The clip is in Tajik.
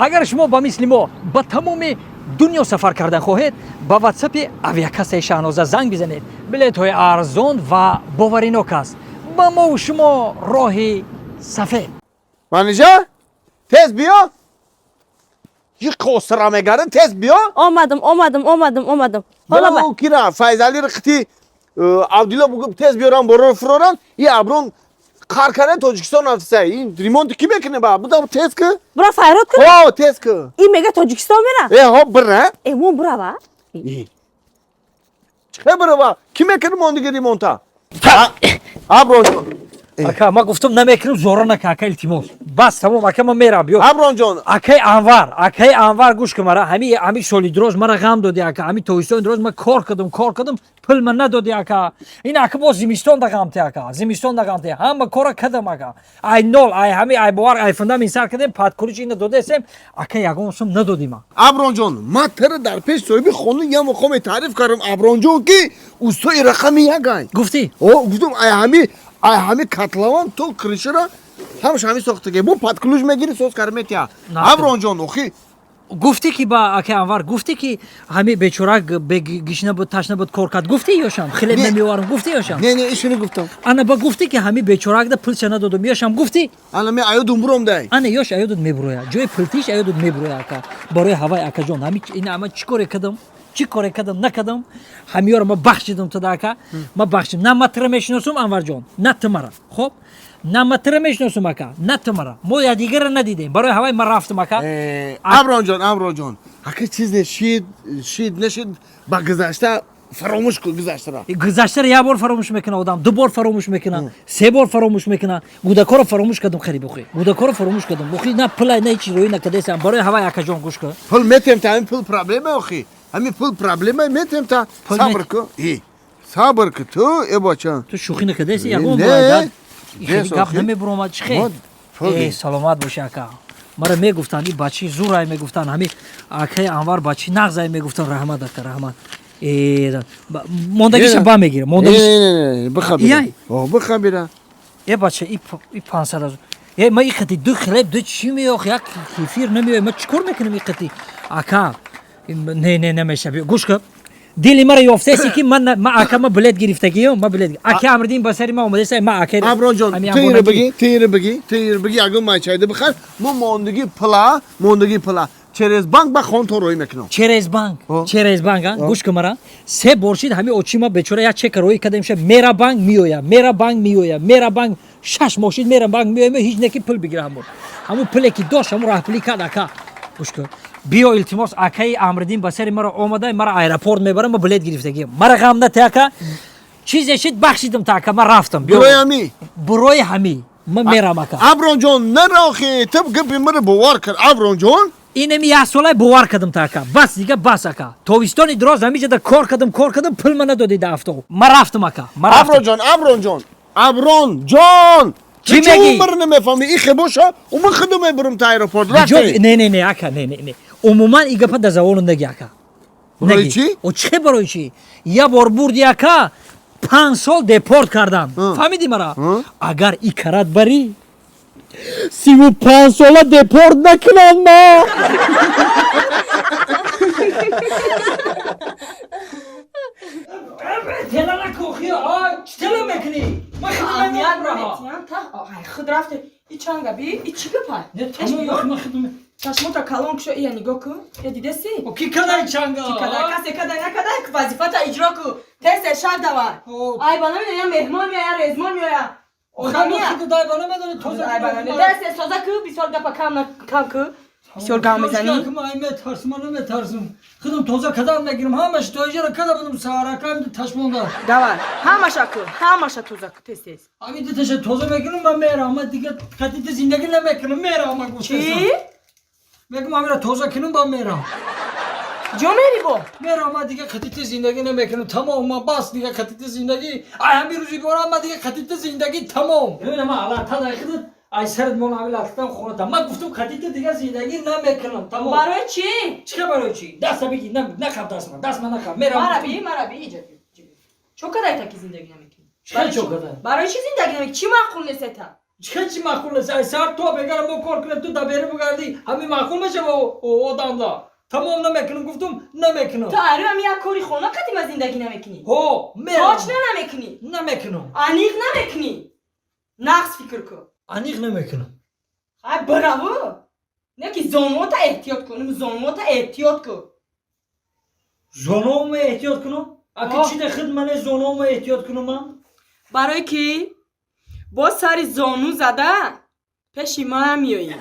агар шумо ба мисли мо ба тамоми дунё сафар кардан хоҳед ба ватсапи авиакассаи шаҳноза занг бизанед. билетҳои арзон ва боваринок аст. ба мову шумо роҳи сафед. Манижа, тез биё. Ё қосира мегаре, тез биё. Омадам. Ҳола ба. Бо кира Файзали рихти Авдило бугуб тез биёрам боро фуроран. И аброн қаркаре Тоҷикистон афтса. Ин ремонт ки мекуне ба? Буда тез ки? Бура файрод кун. О, тез ки. Ин мега Тоҷикистон мера. Ҳо бира. Мон бурава. Чӣ бирава? Ки мекуне мондиги ремонта? Абронҷон. ака ма гуфтам намекунам зора нака ака илтимос. Бас тамом ака ма мерам биё. Абронҷон. Акай Анвар гӯш кун мара. Ҳами соли дроз мара ғам доди ака. Ҳами тоистони дроз ма кор кардам. Пул ма надоди ака. Ин ака боз зимистон да ғамте ака. Ҳама кора кардам ака. Ай нол, ай ҳами ай бовар ай фундам ин сар кардем, падкурич ина додесем. Ака ягон сум надоди ма. Абронҷон, ма тара дар пеш соҳиби хона я мақоме таъриф кардам. Абронҷон ки устои рақами ягай. Гуфтӣ? О, гуфтам ай ҳами катлаван то кришара ҳамаш ҳами сохтага. Бо падклуж мегири соз карметя. Абронҷон, охи гуфтӣ ки ба ака Анвар гуфтӣ ки ҳами бечора гишна буд ташна буд кор кард. Гуфтӣ ёшам хеле намеоварам. Гуфтӣ ёшам? Не, ишини гуфтам. Ана ба гуфтӣ ки ҳами бечорак да пулча надодум ёшам. Гуфтӣ? Ана ме аёдум буром дай. Ана ёш аёдут мебуроя. Ҷои пултиш аёдут мебуроя ака. Барои ҳавай акаҷон ҳама чӣ коре кардам накардам. Ҳамиёро ма бахшидам туда ака. Ма бахшидам. На ма тира мешиносум Анварҷон. На ту мара. Хоб? На ма тира мешиносум ака. На ту мара. Мо якдигара надидем. Барои ҳавай ма рафтам ака. Абронҷон. Ака чиз не шид нешид ба гузашта фаромӯш кун гузаштаро. Гузаштаро як бор фаромӯш мекуна одам, ду бор фаромӯш мекуна, се бор фаромӯш мекуна. Гудакоро фаромӯш кардам хариб охи. Охи на пулай на ичи рои накадесам. Барои ҳавай акаҷон гӯш кун. Пул метем та ҳамин пул проблема охи. Ҳамин пул проблема метем та. Сабр кун. Сабр кун ту бача. Ту шӯхӣ накадеси ягон бор. Гап намебуромад чӣ хе? Саломат боши ака. Мара мегуфтанд ин бачи зурай мегуфтанд. Ҳами акаи Анвар бачи нағзай мегуфтанд. Раҳмат ака, раҳмат. Мондагиша ба мегира. Не, бихабира. Бача и 500 ма и қати ду хлеб ду чӣ меёх як кефир намеёй. Ма чӣ кор мекунам и қати? Ака не намешави. Гӯш кун. Дили мара ёфтаеси ки ма ака ма билет гирифтагиём. Ака Амридин ба сари ма омадеса ма ака. Абронҷон, тире бигӣ ягон майчайда бихар. Мо мондагӣ пула. Через банк ба хон то роӣ мекунам. Через банк гӯш кун мара. Се боршид ҳами очима бечора як чека роӣ кардем ша мера банк миёя. Шаш мошин мера банк миёя. Ҳеҷ не ки пул бигирам бор. Ҳамун пуле ки дошт ҳамун раҳпулӣ кард ака. Гӯш кун. Биё илтимос акаи Амридин ба сари мара омада мара аэропорт мебарам ма билет гирифтагиям. Мара ғам нате ака. Чизе шид бахшидам та ака ма рафтам. Бурои ҳами ма мерам ака. Абронҷон нарохи ту гапи мара бовар кард. Абронҷон инами як солай бовар кардам та ака. Бас дига бас ака. Тобистони дроз ҳамиҷада кор кардам пул ма надоди да авто. Ма рафтам ака. Абронҷон чӣ меги? Умр намефаҳми и хебоша умр худу мебурам та аэропорт. Не ака не. Умуман и гапа да завону наги ака. Барои чӣ? Чӣ барои чӣ? Я бор бурди ака 5 сол депорт кардам. Фаҳмиди мара? Агар и карат барӣ 35 сола депорт накунам ма. Тела накохи, чӣ тела мекунӣ? Ма худ рафте. И чанга би? И чӣ гапа? чашмота калон кушо ия нигоҳ кун. Я дидаси? Ки кадай чанга? Касе кадай накадай вазифата иҷро кун. Тесте шар давар. Ай ба намедон я меҳмон меоя, я резмон меоя. Тесте соза кун, бисёр гапа кам кун. Бисёр гам мезанӣ. Метарсам. Худам тоза кадан мегирам. Ҳамаш тоҷара када будам саҳаракам ташмонда. Давар. Ҳамаша кун. Ҳамаша тоза кун тез. Ами диташа тоза мекунам ба мерам. Ама дига катити зиндагӣ намекунам. Мерам ама гӯштасам. Чӣ? Мегум амира тоза кунам ба мерам. ҷо мери бо? Мерам ама дига катити зиндагӣ намекунам. Тамом ма бас дига катити зиндагӣ. Ай ҳами рӯзи борам ма дига катити зиндагӣ тамом. Бибинам аллата дайхидат. Ай сард мон амил алтам хонатам. Ма гуфтам катити дига зиндагӣ намекунам. Тамом. Барои чӣ? Чиқа барои чӣ? Даста биги, накав дастма накав. Мерам. Мараби иҷа. Чо кадай таки зиндагӣ намекунӣ? Чиқа чо кадай? Барои чӣ зиндагӣ намекунӣ? Чӣ маъқул нест ета? چی معقول است سر تو بگرم با کار کنم تو دبیره بگردی همین معقول میشه با آدم دا تمام نمیکنم گفتم نمیکنم تو آره هم یک کاری خونه قدیم از زندگی نمیکنی ها میرم تاچ نمیکنی نمیکنم انیق نمیکنی نقص فکر کن انیق نمیکنم براو نه که زانوات احتیاط کنم زانوات احتیاط کن زانوم احتیاط کنم اگه آه. چی دخد من زانوم احتیاط کنم من برای کی با سر زانو زده پیش ما هم میایی